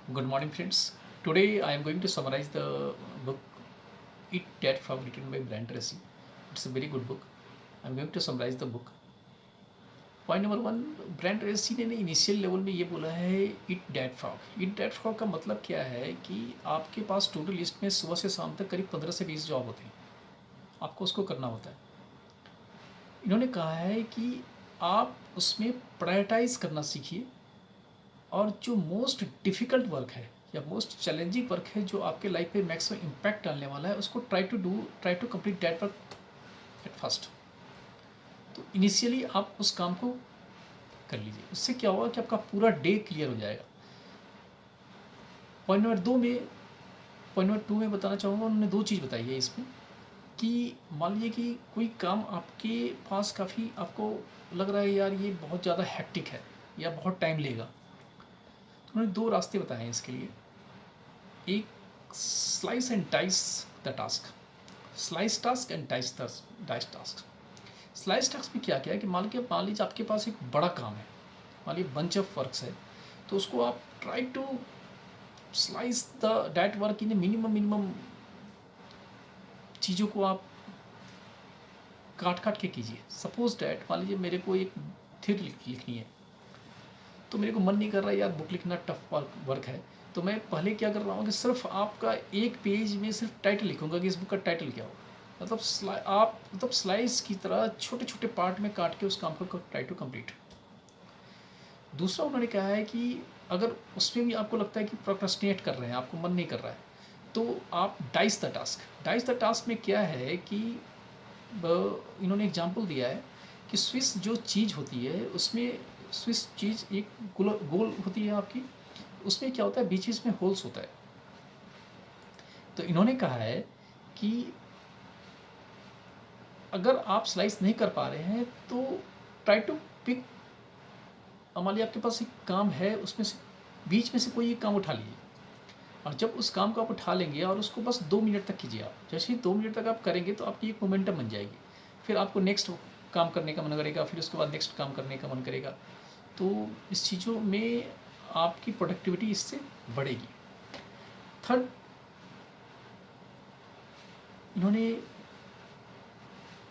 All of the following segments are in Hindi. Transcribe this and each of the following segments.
Good morning, friends. Today I am going to summarize the book Eat That Frog written by Brian Tracy. It's a very good book. I'm going to summarize the book. Point number one, brand Tracy ने इनिशियल लेवल में ये बोला है it that frog. It that frog का मतलब क्या है कि आपके पास टू डू लिस्ट में सुबह से शाम तक करीब 15 से 20 जॉब होते हैं, आपको उसको करना होता है। इन्होंने कहा है कि आप उसमें प्रायोरिटाइज करना सीखिए और जो मोस्ट डिफ़िकल्ट वर्क है या मोस्ट चैलेंजिंग वर्क है जो आपके लाइफ पे मैक्सिमम इम्पैक्ट डालने वाला है उसको try to complete that work at first. तो इनिशियली आप उस काम को कर लीजिए, उससे क्या होगा कि आपका पूरा डे क्लियर हो जाएगा। पॉइंट नंबर टू में बताना चाहूँगा, उन्होंने दो चीज़ बताई है इसमें कि मान लीजिए कि कोई काम आपके पास काफ़ी आपको लग रहा है यार ये बहुत ज़्यादा हैक्टिक है या बहुत टाइम लेगा, तो उन्होंने दो रास्ते बताए हैं इसके लिए। एक, slice and dice the task. Slice task and dice task. Slice task में क्या क्या है कि मान लीजिए आपके पास एक बड़ा काम है, मान लीजिए बंच ऑफ वर्क्स है, तो उसको आप try to slice the that work in minimum चीज़ों को आप काट काट के कीजिए। सपोज डैट मान लीजिए मेरे को एक थ्योरी लिखनी है, तो मेरे को मन नहीं कर रहा है यार बुक लिखना टफ वर्क है, तो मैं पहले क्या कर रहा हूँ कि सिर्फ आपका एक पेज में सिर्फ टाइटल लिखूंगा कि इस बुक का टाइटल क्या होगा। मतलब स्लाइस की तरह छोटे छोटे पार्ट में काट के उस काम को ट्राई टू कंप्लीट। दूसरा उन्होंने कहा है कि अगर उसमें भी आपको लगता है कि प्रोक्रेस्टिनेट कर रहे हैं, आपको मन नहीं कर रहा है, तो आप dice the task. Dice the task में क्या है कि इन्होंने एग्जांपल दिया है कि स्विस जो चीज़ होती है उसमें स्विस चीज़ एक गोल होती है आपकी, उसमें क्या होता है बीच बीच में होल्स होता है। तो इन्होंने कहा है कि अगर आप स्लाइस नहीं कर पा रहे हैं तो ट्राई टू पिक, मान लीजिए आपके पास एक काम है उसमें से बीच में से कोई एक काम उठा लीजिए, और जब उस काम को आप उठा लेंगे और उसको बस 2 मिनट तक कीजिए। आप जैसे ही 2 मिनट तक आप करेंगे तो आपकी एक मोमेंटम बन जाएगी, फिर आपको नेक्स्ट काम करने का मन करेगा, फिर उसके बाद नेक्स्ट काम करने का मन करेगा। तो इस चीज़ों में आपकी प्रोडक्टिविटी इससे बढ़ेगी। थर्ड, इन्होंने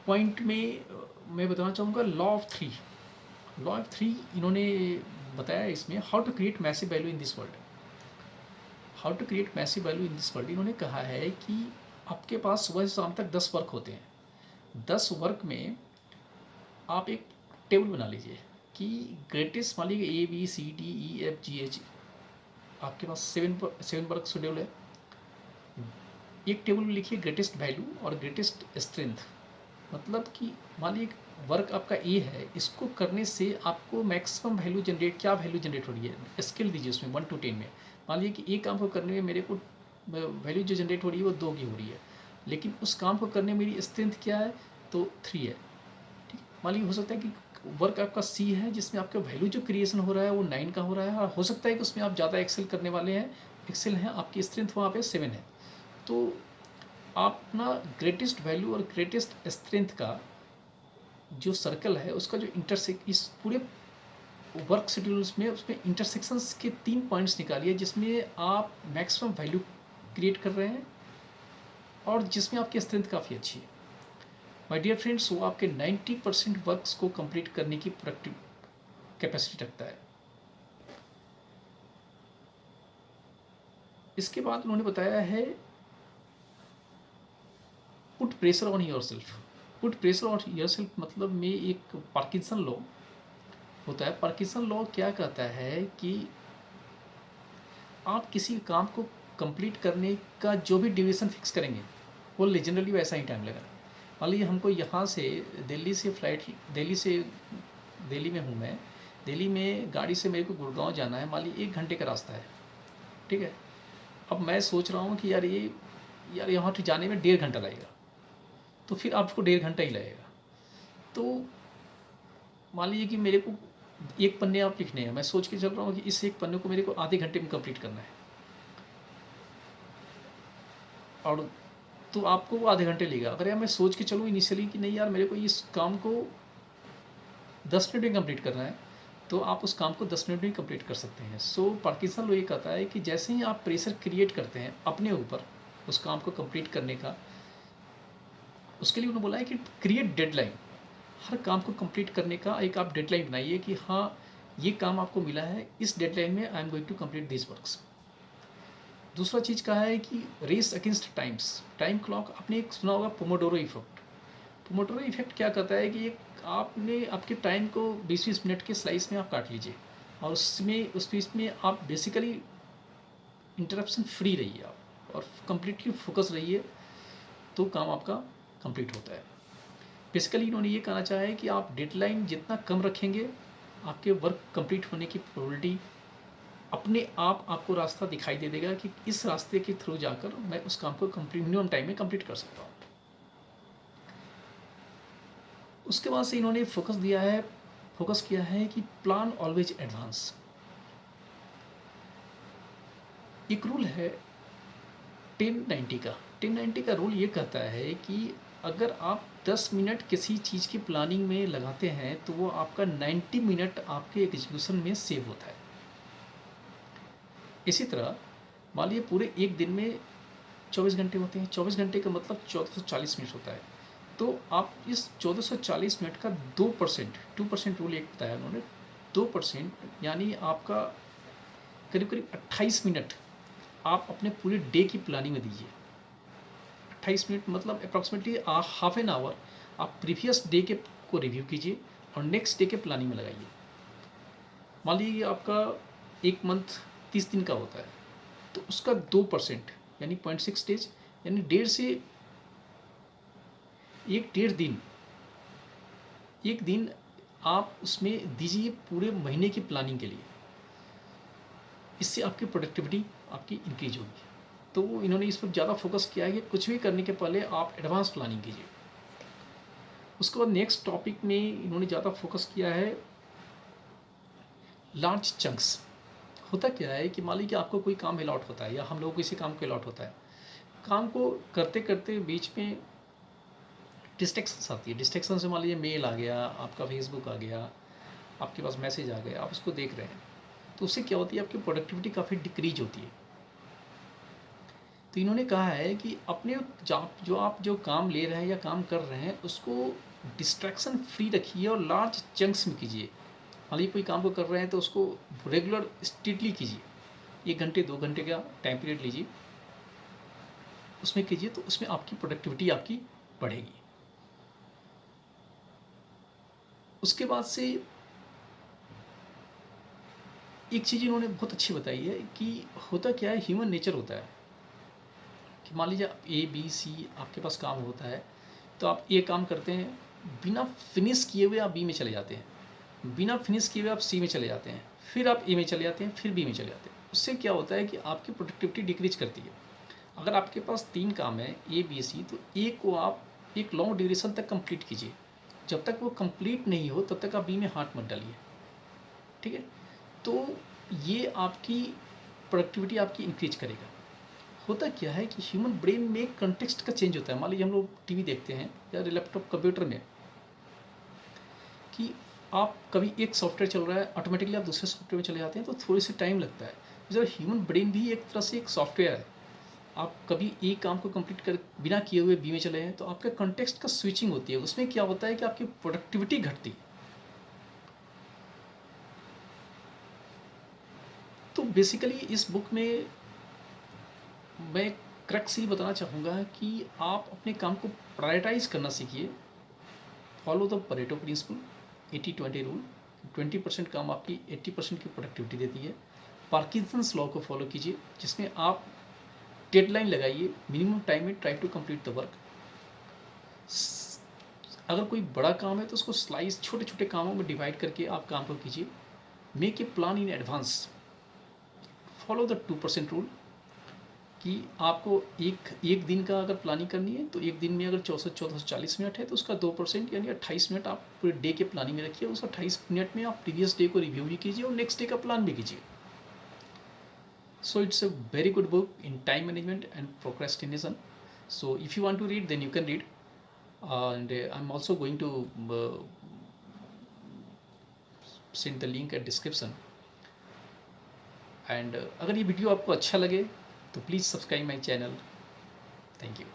पॉइंट में मैं बताना चाहूँगा law of three. Law of three इन्होंने बताया इसमें, how to create massive value in this world. How to create massive value in this world, इन्होंने कहा है कि आपके पास सुबह से शाम तक 10 वर्क होते हैं। 10 वर्क में आप एक टेबल बना लीजिए कि ग्रेटेस्ट, मान लीजिए ABCDEFGH, आपके पास सेवन वर्क शेड्यूल है। एक टेबल में लिखिए ग्रेटेस्ट वैल्यू और ग्रेटेस्ट स्ट्रेंथ। मतलब कि मान लीजिए वर्क आपका ए है, इसको करने से आपको मैक्सिमम वैल्यू जनरेट, क्या वैल्यू जनरेट हो रही है, स्केल दीजिए उसमें 1 to 10 में। मान लीजिए कि एक काम को करने में मेरे को वैल्यू जो जनरेट हो रही है वो 2 की हो रही है, लेकिन उस काम को करने में मेरी स्ट्रेंथ क्या है, तो 3 है। ठीक है, मान लीजिए हो सकता है कि वर्क आपका सी है जिसमें आपका वैल्यू जो क्रिएशन हो रहा है वो 9 का हो रहा है, और हो सकता है कि उसमें आप ज़्यादा एक्सेल करने वाले हैं, एक्सेल हैं, आपकी स्ट्रेंथ वहाँ पे 7 है। तो आप अपना ग्रेटेस्ट वैल्यू और ग्रेटेस्ट स्ट्रेंथ का जो सर्कल है उसका जो इंटरसेक्ट इस पूरे वर्क शेड्यूल्स में उसमें इंटरसेक्शंस के 3 पॉइंट्स निकालिए जिसमें आप मैक्सिमम वैल्यू क्रिएट कर रहे हैं और जिसमें आपकी स्ट्रेंथ काफ़ी अच्छी है। माय डियर फ्रेंड्स, वो आपके 90% वर्क्स को कंप्लीट करने की प्रोडक्टिव कैपेसिटी रखता है। इसके बाद उन्होंने बताया है put pressure on your self. Put pressure on your self मतलब में एक पार्किंसन लॉ होता है। पार्किंसन लॉ क्या कहता है कि आप किसी काम को कंप्लीट करने का जो भी ड्यूरेशन फिक्स करेंगे वो जनरली वैसा ही टाइम लगेगा। मान लीजिए हमको यहाँ से दिल्ली से फ्लाइट, दिल्ली में हूँ मैं, दिल्ली में गाड़ी से मेरे को गुड़गांव जाना है, मान लीजिए 1 घंटे का रास्ता है। ठीक है, अब मैं सोच रहा हूँ कि यार यहाँ से जाने में 1.5 घंटा लगेगा, तो फिर आपको 1.5 घंटा ही लगेगा। तो मान लीजिए कि मेरे को एक पन्ने आप लिखने हैं, मैं सोच के चल रहा हूँ कि इस एक पन्ने को मेरे को आधे घंटे में कंप्लीट करना है, और तो आपको वो आधे घंटे लेगा। अगर यार मैं सोच के चलूँ इनिशियली कि नहीं यार मेरे को इस काम को 10 मिनट में कंप्लीट करना है, तो आप उस काम को 10 मिनट में ही कंप्लीट कर सकते हैं। सो पार्किंसन लॉ ये कहता है कि जैसे ही आप प्रेशर क्रिएट करते हैं अपने ऊपर उस काम को कंप्लीट करने का, उसके लिए उन्होंने बोला है कि क्रिएट डेडलाइन। हर काम को कंप्लीट करने का एक आप डेडलाइन बनाइए कि हाँ, ये काम आपको मिला है, इस डेडलाइन में I am going to complete this works. दूसरा चीज़ कहा है कि race against times, time clock. आपने एक सुना होगा पोमोडोरो इफेक्ट। पोमोडोरो इफेक्ट क्या कहता है कि एक आपने आपके टाइम को 20-20 मिनट के स्लाइस में आप काट लीजिए, और उसमें उस बीच में आप बेसिकली इंटरप्शन फ्री रहिए आप, और कंप्लीटली फोकस रहिए, तो काम आपका कंप्लीट होता है। बेसिकली इन्होंने ये कहना चाहा है कि आप डेडलाइन जितना कम रखेंगे, आपके वर्क कंप्लीट होने की प्रोबेबिलिटी अपने आप आपको रास्ता दिखाई दे देगा कि इस रास्ते के थ्रू जाकर मैं उस काम को कंप्लीट मिनिमम टाइम में कंप्लीट कर सकता हूँ। उसके बाद से इन्होंने फोकस किया है कि प्लान ऑलवेज एडवांस। एक रूल है 10-90 का। 10-90 का रूल ये कहता है कि अगर आप 10 मिनट किसी चीज़ की प्लानिंग में लगाते हैं तो वो आपका 90 मिनट आपके एग्जीक्यूशन में सेव होता है। इसी तरह मान लीजिए पूरे एक दिन में 24 घंटे होते हैं, 24 घंटे का मतलब 1440 मिनट होता है। तो आप इस 1440 मिनट का 2% रूल एक बताया उन्होंने, 2% यानी आपका करीब करीब 28 मिनट आप अपने पूरे डे की प्लानिंग में दीजिए। 28 मिनट मतलब अप्रॉक्सीमेटली हाफ एन आवर आप प्रीवियस डे के को रिव्यू कीजिए और नेक्स्ट डे के प्लानिंग में लगाइए। मान लीजिए आपका एक मंथ 30 दिन का होता है, तो उसका 2% यानी 0.6 डेज, यानी 1.5 दिन आप उसमें दीजिए पूरे महीने की प्लानिंग के लिए। इससे आपकी प्रोडक्टिविटी आपकी इंक्रीज होगी। तो इन्होंने इस पर ज़्यादा फोकस किया है कि कुछ भी करने के पहले आप एडवांस प्लानिंग कीजिए। उसके बाद नेक्स्ट टॉपिक में इन्होंने ज़्यादा फोकस किया है लार्ज चंक्स। होता क्या है कि मान लीजिए कि आपको कोई काम अलॉट होता है या हम लोगों को किसी काम को अलॉट होता है, काम को करते करते बीच में डिस्ट्रैक्शंस आती है। डिस्ट्रैक्शन से मान लीजिए मेल आ गया, आपका फेसबुक आ गया, आपके पास मैसेज आ गया, आप उसको देख रहे हैं, तो उससे क्या होती है आपकी प्रोडक्टिविटी काफ़ी डिक्रीज होती है। तो इन्होंने कहा है कि अपने आप जो काम ले रहे हैं या काम कर रहे हैं उसको डिस्ट्रैक्शन फ्री रखिए और लार्ज चंक्स में कीजिए। मान लीजिए कोई काम को कर रहे हैं तो उसको रेगुलर स्ट्रिक्टली कीजिए, 1 घंटे 2 घंटे का टाइम पीरियड लीजिए, उसमें कीजिए, तो उसमें आपकी प्रोडक्टिविटी आपकी बढ़ेगी। उसके बाद से एक चीज़ इन्होंने बहुत अच्छी बताई है कि होता क्या है, ह्यूमन नेचर होता है कि मान लीजिए A B C आपके पास काम होता है, तो आप ए काम करते हैं, बिना फिनिश किए हुए आप बी में चले जाते हैं, बिना फिनिश किए हुए आप सी में चले जाते हैं, फिर आप ए में चले जाते हैं, फिर बी में चले जाते हैं। उससे क्या होता है कि आपकी प्रोडक्टिविटी डिक्रीज करती है। अगर आपके पास 3 काम है A B C, तो ए को आप एक लॉन्ग ड्यूरेशन तक कंप्लीट कीजिए, जब तक वो कंप्लीट नहीं हो तब तक आप बी में हाथ मत डालिए, ठीक है। तो ये आपकी प्रोडक्टिविटी आपकी इंक्रीज करेगा। होता क्या है कि ह्यूमन ब्रेन में कंटेक्स्ट का चेंज होता है। मान लीजिए हम लोग टीवी देखते हैं या लैपटॉप कंप्यूटर में, कि आप कभी एक सॉफ्टवेयर चल रहा है, ऑटोमेटिकली आप दूसरे सॉफ्टवेयर में चले जाते हैं, तो थोड़ी सी टाइम लगता है। जब ह्यूमन ब्रेन भी एक तरह से एक सॉफ्टवेयर है, आप कभी एक काम को कंप्लीट कर बिना किए हुए बी में चले हैं, तो आपका कंटेक्स्ट का स्विचिंग होती है। उसमें क्या होता है कि आपकी प्रोडक्टिविटी घटती है। तो बेसिकली इस बुक में मैं क्रक्स ये बताना चाहूँगा कि आप अपने काम को प्रायोरिटाइज करना सीखिए। Follow the Pareto principle, 80-20 rule. 20% काम आपकी 80% की प्रोडक्टिविटी देती है। पार्किंसंस लॉ को फॉलो कीजिए, जिसमें आप डेडलाइन लगाइए, मिनिमम टाइम में try to complete the work. अगर कोई बड़ा काम है तो उसको स्लाइस छोटे छोटे कामों में डिवाइड करके आप काम को कीजिए। Make a plan in advance. Follow the 2% rule, कि आपको एक दिन का अगर प्लानिंग करनी है तो एक दिन में अगर 1440 मिनट है तो उसका 2% यानी 28 मिनट आप पूरे डे के प्लानिंग में रखिए। उस 28 मिनट में आप प्रीवियस डे को रिव्यू भी कीजिए और नेक्स्ट डे का प्लान भी कीजिए। So it's a very good book in time management and procrastination. So if you want to read, then you can read. And I'm also going to send the link at description. And अगर ये वीडियो आपको अच्छा लगे तो please subscribe my channel. Thank you.